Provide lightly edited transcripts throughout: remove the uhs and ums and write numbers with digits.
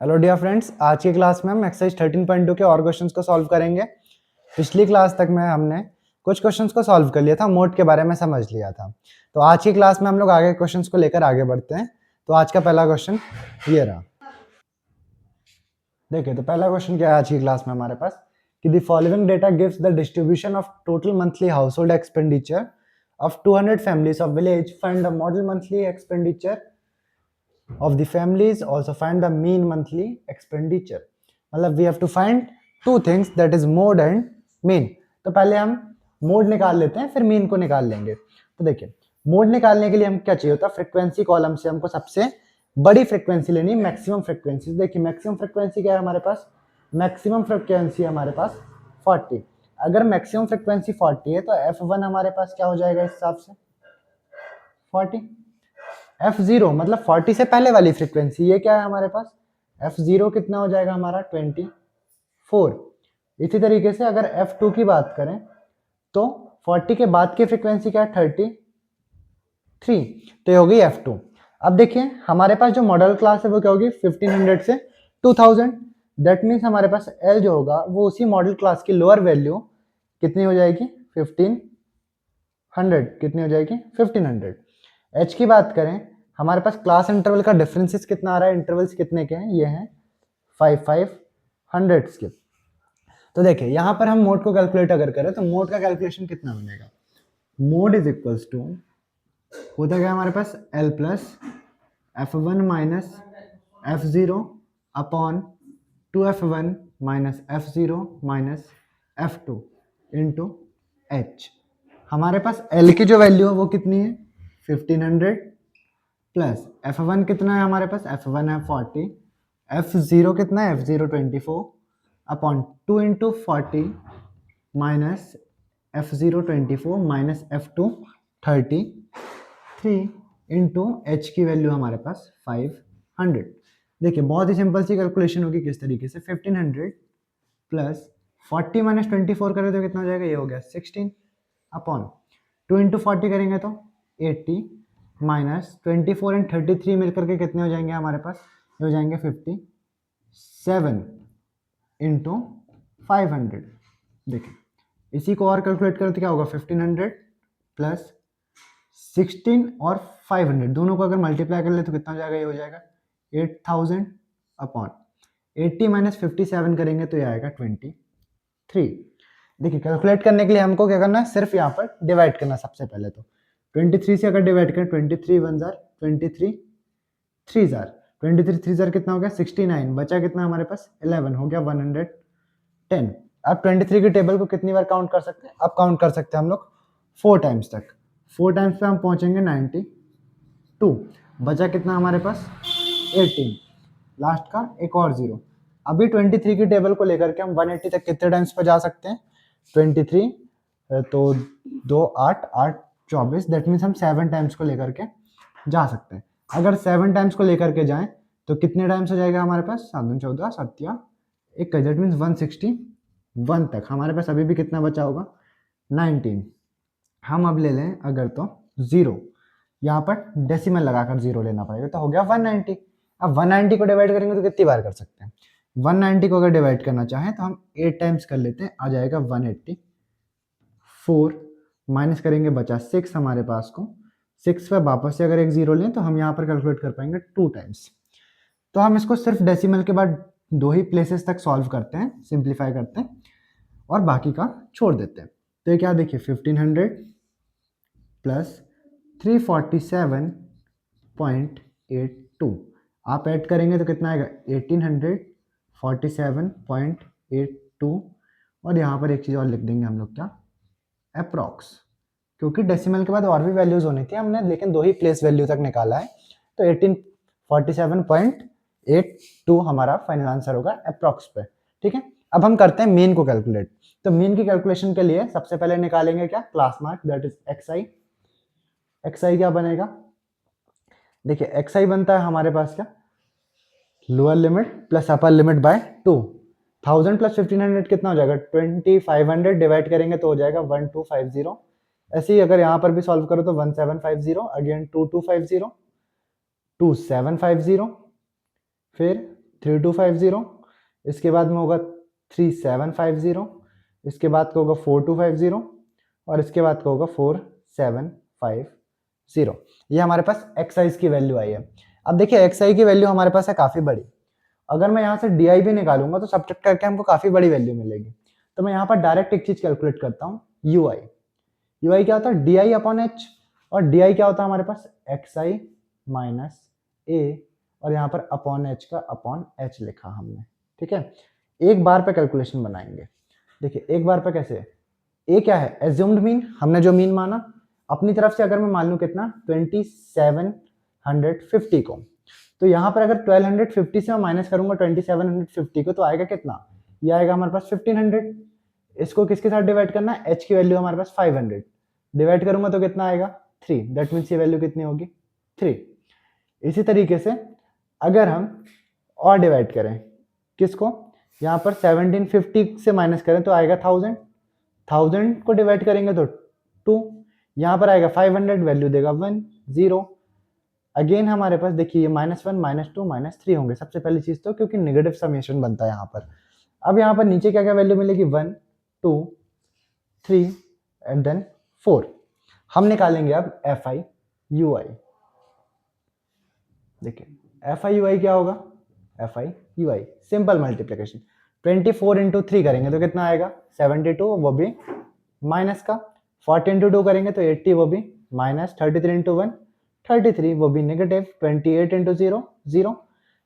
Hello dear friends, आज की class में हम एक्सरसाइज 13.2 के और क्वेश्चंस को सॉल्व करेंगे। पिछली क्लास तक में हमने कुछ क्वेश्चंस को सॉल्व कर लिया था, मोड के बारे में समझ लिया था। तो आज की क्लास में हम लोग आगे क्वेश्चंस को लेकर आगे बढ़ते हैं। तो आज का पहला क्वेश्चन ये रहा। देखिए, तो पहला क्वेश्चन क्या है आज की क्लास में हमारे पास कि the following data gives the distribution of total monthly house hold expenditure of 200 families of village. Find the model monthly expenditure of the families, also find the mean monthly expenditure। मतलब we have to find two things, that is mode and mean। तो पहले हम mode निकाल लेते हैं, फिर mean को निकाल लेंगे। तो देखिए, मोड निकालने के लिए हम क्या चाहिए होता है, फ्रीक्वेंसी कॉलम से हमको सबसे बड़ी फ्रीक्वेंसी लेनी है, मैक्सिमम फ्रीक्वेंसी। देखिए मैक्सिमम फ्रीक्वेंसी क्या है हमारे पास, मैक्सिमम फ्रीक्वेंसी हमारे पास 40। अगर मैक्सिमम फ्रीक्वेंसी 40 है तो F1 हमारे पास क्या हो जाएगा इस हिसाब से 40। F0 मतलब 40 से पहले वाली फ्रीक्वेंसी, ये क्या है हमारे पास, F0 कितना हो जाएगा हमारा 24। इसी तरीके से अगर F2 की बात करें तो 40 के बाद की फ्रीक्वेंसी क्या है 33, तो ये होगी F2। अब देखिए हमारे पास जो मॉडल क्लास है वो क्या होगी 1500 से 2000। दैट मीन्स हमारे पास L जो होगा वो उसी मॉडल क्लास की लोअर वैल्यू कितनी हो जाएगी 1500। कितनी हो जाएगी 1500। H की बात करें, हमारे पास क्लास इंटरवल का डिफरेंसेस कितना आ रहा है, इंटरवल्स कितने के हैं, ये हैं 500 के। तो देखिए यहाँ पर हम मोड को कैलकुलेट अगर करें तो मोड का कैलकुलेशन कितना बनेगा, मोड इज इक्वल्स टू होता क्या हमारे पास L plus F1 minus F0 upon 2F1 minus F0 minus F2 into H। हमारे पास L की जो वैल्यू है वो कितनी है 1500 प्लस F1 कितना है हमारे पास, F1 है 40, F0 कितना है, F0 24 upon 2 into 40 minus F0 24 minus F2 33 into H की वैल्यू हमारे पास 500। देखिए बहुत ही सिंपल सी कैलकुलेशन होगी, किस तरीके से 1500 प्लस 40 माइनस 24 करें तो कितना हो जाएगा, ये हो गया 16 अपॉन 2 इंटू 40 करेंगे तो 80 माइनस 24 एंड 33 मिलकर के कितने हो जाएंगे हमारे पास, ये हो जाएंगे 57 इंटू 500। देखिए इसी को और कैलकुलेट करें तो क्या होगा 1500 प्लस 16 और 500 दोनों को अगर मल्टीप्लाई कर ले तो कितना हो जाएगा, ये हो जाएगा 8000 अपॉन 80 माइनस 57 करेंगे तो ये आएगा 23। देखिए कैलकुलेट करने के लिए हमको क्या करना है, सिर्फ यहाँ पर डिवाइड करना सबसे पहले। तो 23 से अगर डिवाइड करें 23 वन जार 23 3 जार 23 3 जार कितना हो गया 69, बचा कितना हमारे पास 11, हो गया 110। अब 23 की टेबल को कितनी बार काउंट कर सकते हैं, अब काउंट कर सकते हैं हम लोग 4 टाइम्स तक। 4 टाइम्स पे हम पहुंचेंगे 92, बचा कितना हमारे पास 18, लास्ट का एक और जीरो। अभी 23 की टेबल को लेकर के हम 180 तक कितने टाइम्स पर जा सकते हैं, 23 तो 2 8 8 24, दैट मीन्स हम 7 टाइम्स को लेकर के जा सकते हैं। अगर 7 टाइम्स को लेकर के जाएं तो कितने टाइम्स हो जाएगा हमारे पास, 7 दूनी 14 7 21, दैट मीन्स 161 तक। हमारे पास अभी भी कितना बचा होगा 19। हम अब ले लें अगर तो जीरो, यहाँ पर डेसिमल लगाकर जीरो लेना पड़ेगा, तो हो गया 190। अब 190 को डिवाइड करेंगे तो कितनी बार कर सकते हैं, 190 को अगर डिवाइड करना चाहें तो हम 8 टाइम्स कर लेते हैं, आ जाएगा 184 माइनस करेंगे बचा 6 हमारे पास को, 6 पे वापस से अगर एक जीरो लें तो हम यहाँ पर कैलकुलेट कर पाएंगे 2 टाइम्स। तो हम इसको सिर्फ डेसिमल के बाद 2 ही प्लेसेस तक सॉल्व करते हैं, सिंप्लीफाई करते हैं और बाकी का छोड़ देते हैं। तो ये क्या देखिए 1500 प्लस 347.82, आप ऐड करेंगे तो कितना आएगा 1847.82, और यहाँ पर एक चीज़ और लिख देंगे हम लोग क्या, अप्रॉक्स, क्योंकि डेसिमल के बाद और भी वैल्यूज होनी थी हमने, लेकिन 2 ही प्लेस वैल्यू तक निकाला है, तो 1847.82 हमारा फाइनल आंसर होगा अप्रॉक्स पे। ठीक है, अब हम करते हैं मीन को कैलकुलेट। तो मीन की कैलकुलेशन के लिए सबसे पहले निकालेंगे क्या, class mark, that is X I. X I क्या बनेगा, देखिए एक्सआई बनता है हमारे पास क्या, lower limit plus upper limit by 2। 1000 plus 1500 कितना हो जाएगा 2500, डिवाइड करेंगे तो हो जाएगा 1250। ऐसे ही अगर यहाँ पर भी सॉल्व करो तो 1750, अगेन 2250 2750, फिर 3250, इसके बाद में होगा 3750, इसके बाद का होगा 4250 और इसके बाद का होगा 4750। ये हमारे पास एक्साइज की वैल्यू आई है। अब देखिए एक्साई की वैल्यू हमारे पास है काफ़ी बड़ी। अगर मैं यहाँ से डी आई भी निकालूंगा तो सब्ट्रैक्ट करके हमको काफ़ी बड़ी वैल्यू मिलेगी। तो मैं यहाँ पर डायरेक्ट एक चीज़ कैलकुलेट करता हूँ, यू आई। यू आई क्या होता है, डी आई अपॉन एच, और डी आई क्या होता है हमारे पास, एक्स आई माइनस ए, और यहाँ पर अपॉन एच का अपॉन एच लिखा हमने। ठीक है, एक बार पे कैलकुलेशन बनाएंगे। देखिए एक बार पे कैसे, ए क्या है, एज्यूम्ड मीन, हमने जो मीन माना अपनी तरफ से, अगर मैं मान लूँ कितना 2750 को, तो यहाँ पर अगर 1250 से मैं माइनस करूंगा 2750 को, तो आएगा कितना, ये आएगा हमारे पास 1500। इसको किसके साथ डिवाइड करना है, एच की वैल्यू हमारे पास 500, डिवाइड करूंगा तो कितना आएगा 3, दैट मीन्स ये वैल्यू कितनी होगी 3। इसी तरीके से अगर हम और डिवाइड करें किसको, यहाँ पर 1750 से माइनस करें तो आएगा 1000, 1000 को डिवाइड करेंगे तो 2, यहाँ पर आएगा 500, वैल्यू देगा 1 0। अगेन हमारे पास देखिए -1 -2 -3 होंगे सबसे पहली चीज तो, क्योंकि नेगेटिव समेशन बनता है यहाँ पर। अब यहाँ पर नीचे क्या क्या वैल्यू मिलेगी, 1 2 3 एंड देन 4। हम निकालेंगे अब एफ आई यू आई। देखिए एफ आई यू आई क्या होगा, F I U I simple multiplication, 24 into 3 करेंगे तो कितना आएगा 72, वो भी माइनस का, 40 इंटू 2 करेंगे तो 80, वो भी माइनस, 33 इंटू 1 33, वो भी negative, 28 into 0 0,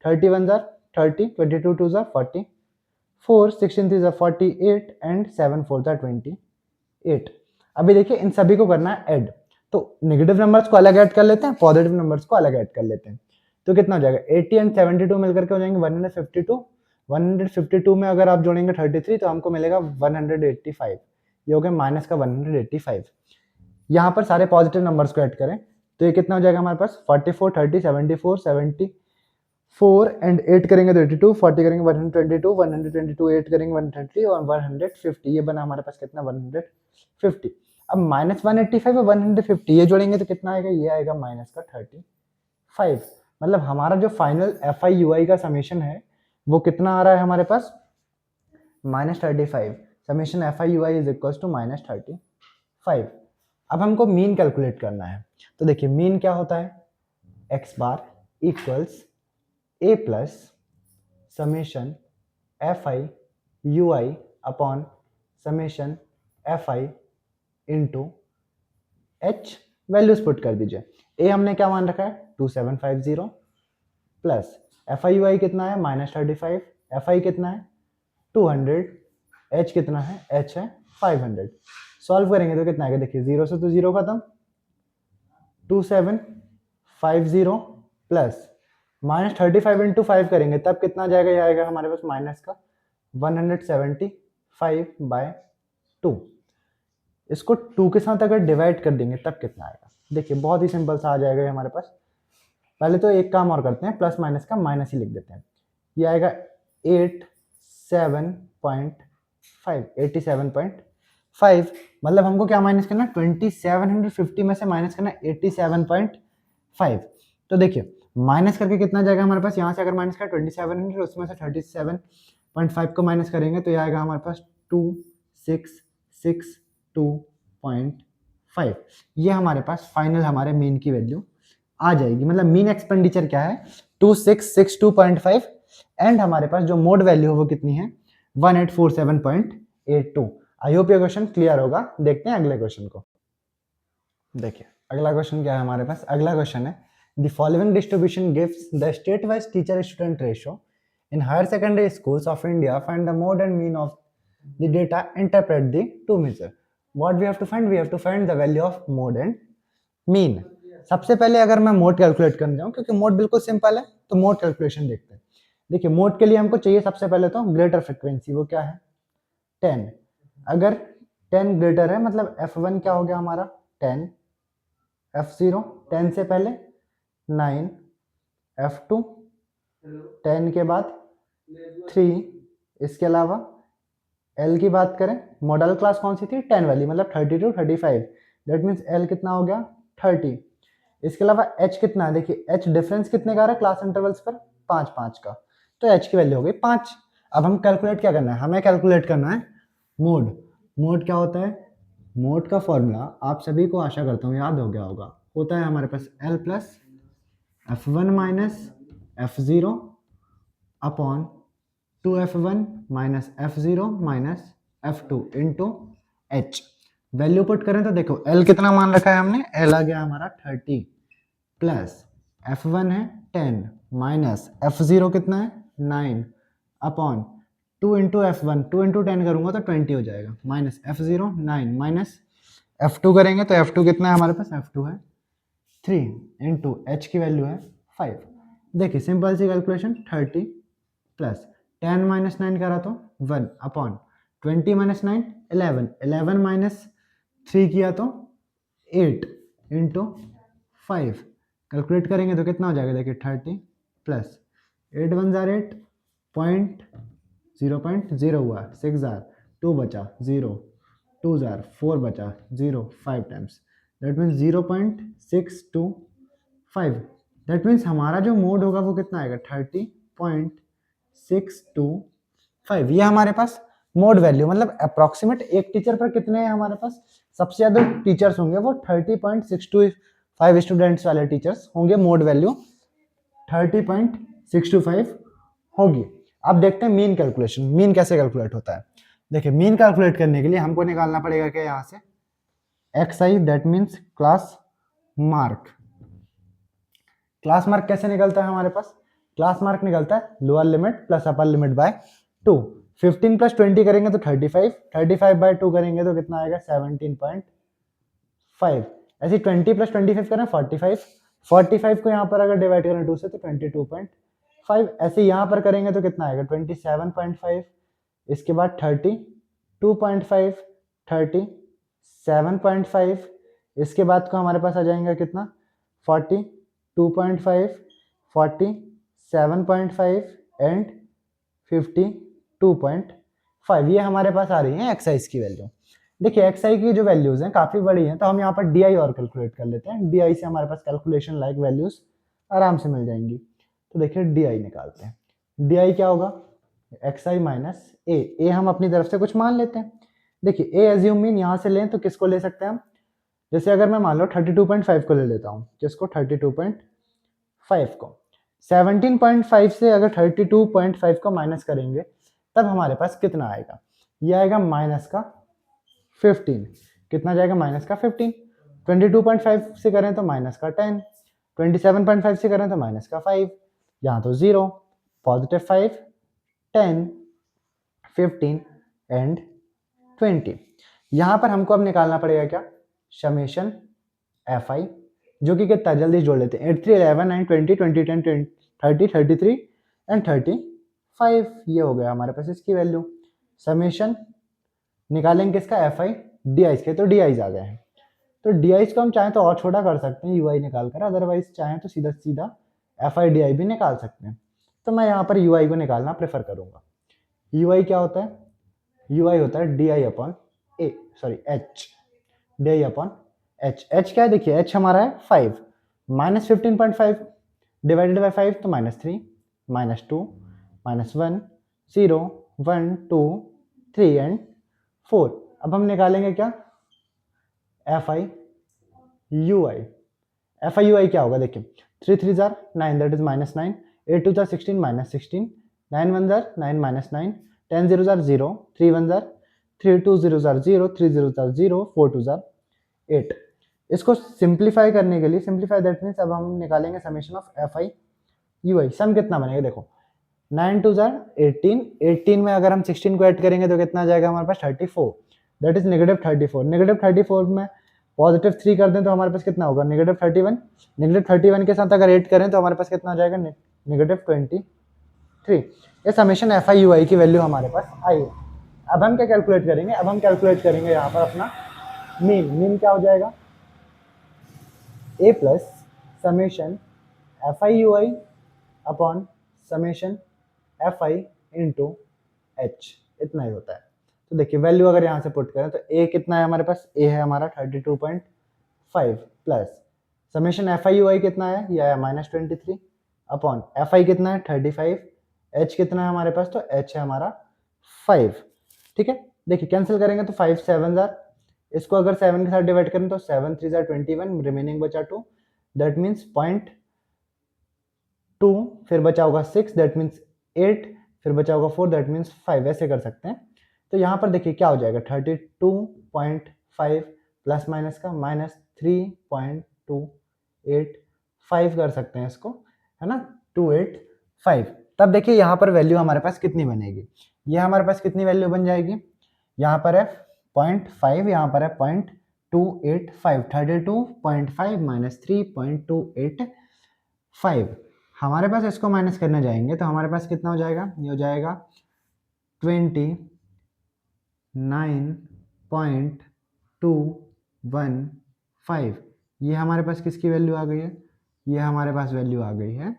31 jar 30, 22 2 jar 40, 4 16 3 jar 48 and 7 4 jar 28। अभी देखिए इन सभी को करना है ऐड, तो नेगेटिव नंबर्स को अलग ऐड कर लेते हैं, पॉजिटिव नंबर्स को अलग ऐड कर लेते हैं। तो कितना हो जाएगा, 80 एंड 72 मिलकर के हो जाएंगे 152, 152 में अगर आप जोड़ेंगे 33 तो हमको मिलेगा 185, ये हो गया माइनस का 185। यहाँ पर सारे पॉजिटिव नंबर्स को ऐड करें तो ये कितना हो जाएगा हमारे पास 44 30 74 74 एंड 8 करेंगे तो 82, 40 करेंगे 122, 122 8 करेंगे 130 और 150, ये बना हमारे पास कितना 150। अब -185 और 150 ये जोड़ेंगे तो कितना आएगा, ये आएगा माइनस का 35। मतलब हमारा जो final F I U I का समेशन है वो कितना आ रहा है हमारे पास, -35। Summation F I U I is equal to -35। अब हमको मीन कैलकुलेट करना है, तो देखिए मीन क्या होता है, x bar equals a plus summation F I U I upon summation F I into H, values put कर दीजिए। ए हमने क्या मान रखा है 2750 plus F I U I कितना है -35, एफ आई कितना है 200, एच कितना है, एच है 500। सॉल्व करेंगे तो कितना आएगा, देखिए 0 से तो 0 खत्म, 2750 प्लस -35 इंटू 5 करेंगे तब कितना जाएगा, ये आएगा हमारे पास माइनस का 175/2। इसको 2 के साथ अगर डिवाइड कर देंगे तब कितना आएगा, देखिए बहुत ही सिंपल सा आ जाएगा ये हमारे पास। पहले तो एक काम और करते हैं, प्लस माइनस का माइनस ही लिख देते हैं, ये आएगा 87.5, मतलब हमको क्या माइनस करना, 2750 में से माइनस करना 87.5। तो देखिए माइनस करके कितना जाएगा हमारे पास, यहाँ से अगर माइनस करें 2700 उसमें से 37.5 को माइनस करेंगे तो ये आएगा हमारे पास 2662.5। ये हमारे पास फाइनल हमारे मीन की वैल्यू आ जाएगी। मतलब मीन एक्सपेंडिचर क्या है 2662.5 एंड हमारे पास जो मोड वैल्यू है वो कितनी है 1847.82। आई होप ये क्वेश्चन क्लियर होगा। देखते हैं अगले क्वेश्चन को। देखिए अगला क्वेश्चन क्या है हमारे पास, अगला क्वेश्चन है the following distribution gives the state wise teacher student ratio in higher secondary schools of India, find the mode and mean of the data, interpret the two measure. What we have to find, we have to find the value of mode and mean. सबसे पहले अगर मैं mode calculate करने जाऊं, क्योंकि mode बिल्कुल simple है, तो मोड कैलकुलेशन देखते हैं। देखिए मोड के लिए हमको चाहिए सबसे पहले तो ग्रेटर फ्रीक्वेंसी, वो क्या है 10। अगर 10 ग्रेटर है मतलब f1 क्या हो गया हमारा 10, f0 10 से पहले 9, f2 10 के बाद 3, इसके अलावा L की बात करें मॉडल क्लास कौन सी थी 10 वाली, मतलब 32 35, दैट मीन्स L कितना हो गया 30। इसके अलावा H कितना है, देखिए H डिफरेंस कितने का आ रहा है क्लास इंटरवल्स पर 5 5 का, तो एच की वैल्यू हो गई 5। अब हम कैलकुलेट क्या करना है, हमें कैलकुलेट करना है मोड। मोड क्या होता है, मोड का फॉर्मूला आप सभी को आशा करता हूँ याद हो गया होगा, होता है हमारे पास L plus F1 minus F0 upon 2F1 minus F0 minus F2 into H। Value put करें तो देखो L कितना मान रखा है हमने, L आ गया हमारा 30 प्लस F1 है 10 माइनस F0 कितना है 9 अपॉन 2 इंटू F1, 2 इंटू 10 करूंगा तो 20 हो जाएगा, माइनस F0 9 माइनस F2 करेंगे तो F2 कितना है हमारे पास, F2 है 3 इंटू H की वैल्यू है 5। देखिए सिंपल सी कैलकुलेशन, 30 प्लस 10 माइनस 9 करा तो 1 अपॉन 20 माइनस 9 11, 11 माइनस 3 किया तो 8 इंटू 5। कैलकुलेट करेंगे तो कितना हो जाएगा, देखिए 30 प्लस 8 1 जार 8 पॉइंट 0.0 हुआ, 6 जार 2 बचा 0, 2 जार 4 बचा 0, 5 times that means 0.625। That means हमारा जो मोड होगा वो कितना आएगा 30.625। ये हमारे पास मोड वैल्यू, मतलब अप्रोक्सीमेट एक टीचर पर कितने हैं हमारे पास, सबसे ज्यादा टीचर्स होंगे वो 30.625 स्टूडेंट्स वाले टीचर्स होंगे, मोड वैल्यू 30.625 होगी। अब देखते हैं मीन कैलकुलेशन, मीन कैसे कैलकुलेट होता है। देखिए मीन कैलकुलेट करने के लिए हमको निकालना पड़ेगा क्या, यहाँ से xi that means class mark. Class mark कैसे निकलता है हमारे पास, क्लास मार्क निकलता है lower limit plus upper limit by 2। 15 plus 20 करेंगे तो 35, 35 बाय 2 करेंगे तो कितना आएगा 17.5। ऐसे 20 प्लस 25 करें 45, 45 को यहाँ पर अगर डिवाइड करें 2 से तो 22.5। ऐसे यहाँ पर करेंगे तो कितना आएगा 27.5, इसके बाद 32.5, 37.5, इसके बाद को हमारे पास आ जाएगा कितना 42.5, 47.5 एंड 52.5। ये हमारे पास आ रही है एक्साइज की वैल्यू। देखिए एक्साई की जो वैल्यूज हैं काफी बड़ी हैं, तो हम यहाँ पर डी और कैलकुलेट कर लेते हैं। डी से हमारे पास कैलकुलेशन लाइक वैल्यूज आराम से मिल जाएंगी। तो देखिए डी निकालते हैं, डी क्या होगा एक्साई माइनस ए हम अपनी तरफ से कुछ मान लेते हैं। देखिए ए एज्यूम मीन यहाँ से लें तो किसको ले सकते हैं हम, जैसे अगर मैं मान लो 32.5 को ले लेता हूँ, किसको 32.5 को, 17.5 से अगर 32.5 को माइनस करेंगे तब हमारे पास कितना आएगा, ये आएगा माइनस का 15। कितना जाएगा माइनस का 15। 22.5 से करें तो माइनस का 10, 27.5 से करें तो माइनस का 5, यहाँ तो 0, पॉजिटिव 5, 10, 15 एंड 20। यहाँ पर हमको अब निकालना पड़ेगा क्या, समेशन एफ आई, जो कि कितना जल्दी जोड़ लेते हैं 8 3 11 9 20 20 10 30 33 एंड 35। ये हो गया हमारे पास इसकी वैल्यू। समेशन निकालेंगे किसका एफ आई डी आईज के, तो डी आईज आ गए हैं। तो डी आईज को हम चाहें तो और छोटा कर सकते हैं यू आई निकाल कर, अदरवाइज चाहें तो सीधा सीधा एफ आई डी आई भी निकाल सकते हैं। तो मैं यहाँ पर यू आई को निकालना प्रेफर करूँगा। यू आई क्या होता है, यू आई होता है D I upon A, sorry H, D I upon H. H क्या है, देखिए एच हमारा है 5, माइनस 15.5 डिवाइडेड बाई 5 तो -3, -2, -1 0 1 2 3 एंड 4। अब हम निकालेंगे क्या F I U I. F I U I क्या होगा, देखिए 3 3 जार 9 दैट इज -9, 8 2 जार 16 -16, 9 1 जार 9 -9, 10 0 जार 0, 3 1 जार 3 2 0 जार 0, 3 0 जार 0, 4 2 जार 8। इसको सिंप्लीफाई करने के लिए, सिंप्लीफाई दैट मीन्स अब हम निकालेंगे summation of F I U I. Sum कितना बनेगा, देखो 9 2 जार 18, 18 में अगर हम 16 को ऐड करेंगे तो कितना आ जाएगा हमारे पास 34, दैट इज नेगेटिव 34। नेगेटिव 34 में पॉजिटिव 3 कर दें तो हमारे पास कितना होगा नेगेटिव 31। नेगेटिव 31 के साथ अगर ऐड करें तो हमारे पास कितना आ जाएगा नेगेटिव 23। ये समेशन एफ आई यू आई की वैल्यू हमारे पास आई। अब हम क्या कैलकुलेट करेंगे, अब हम कैलकुलेट करेंगे यहाँ पर अपना मीन। मीन क्या हो जाएगा A plus summation F I U I upon summation F I into H, इतना ही होता है। तो देखिए वैल्यू अगर यहाँ से पुट करें तो ए कितना है हमारे पास, ए है हमारा 32.5 plus summation F I U I कितना है, ये आया -23 अपॉन एफ आई कितना है 35 h कितना है हमारे पास, तो h है हमारा 5। ठीक है, देखिए कैंसिल करेंगे तो 5 7 जार, इसको अगर 7 के साथ डिवाइड करें तो 7 3 जार 21, रिमेनिंग बचा 2, दैट मीन्स 0.2, फिर बचा होगा 6, दैट मीन्स 8, फिर बचा होगा 4, दैट मीन्स 5, ऐसे कर सकते हैं। तो यहाँ पर देखिए क्या हो जाएगा, 32.5 प्लस माइनस का माइनस 3.285 कर सकते हैं इसको, है ना, 285। तब देखिए यहाँ पर वैल्यू हमारे पास कितनी बनेगी, ये हमारे पास कितनी वैल्यू बन जाएगी, यहाँ पर है 0.5, यहाँ पर है 0.285, 32.5 माइनस 3.285। हमारे पास इसको माइनस करने जाएंगे तो हमारे पास कितना हो जाएगा, ये हो जाएगा 29.215। ये हमारे पास किसकी वैल्यू आ गई है, ये हमारे पास वैल्यू आ गई है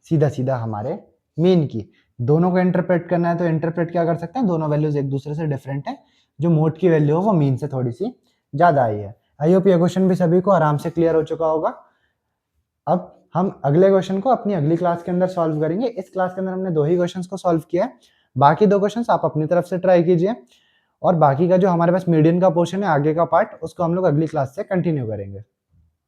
सीधा सीधा हमारे मीन की। दोनों को इंटरप्रेट करना है तो इंटरप्रेट क्या कर सकते हैं, दोनों वैल्यूज एक दूसरे से डिफरेंट है, जो मोड की वैल्यू हो वो मीन से थोड़ी सी ज्यादा आई है। आई होप ये क्वेश्चन भी सभी को आराम से क्लियर हो चुका होगा। अब हम अगले क्वेश्चन को अपनी अगली क्लास के अंदर सॉल्व करेंगे। इस क्लास के अंदर हमने 2 ही क्वेश्चंस को सॉल्व किया है, बाकी 2 क्वेश्चंस आप अपनी तरफ से ट्राई कीजिए, और बाकी का जो हमारे पास मीडियन का पोर्शन है आगे का पार्ट, उसको हम लोग अगली क्लास से कंटिन्यू करेंगे।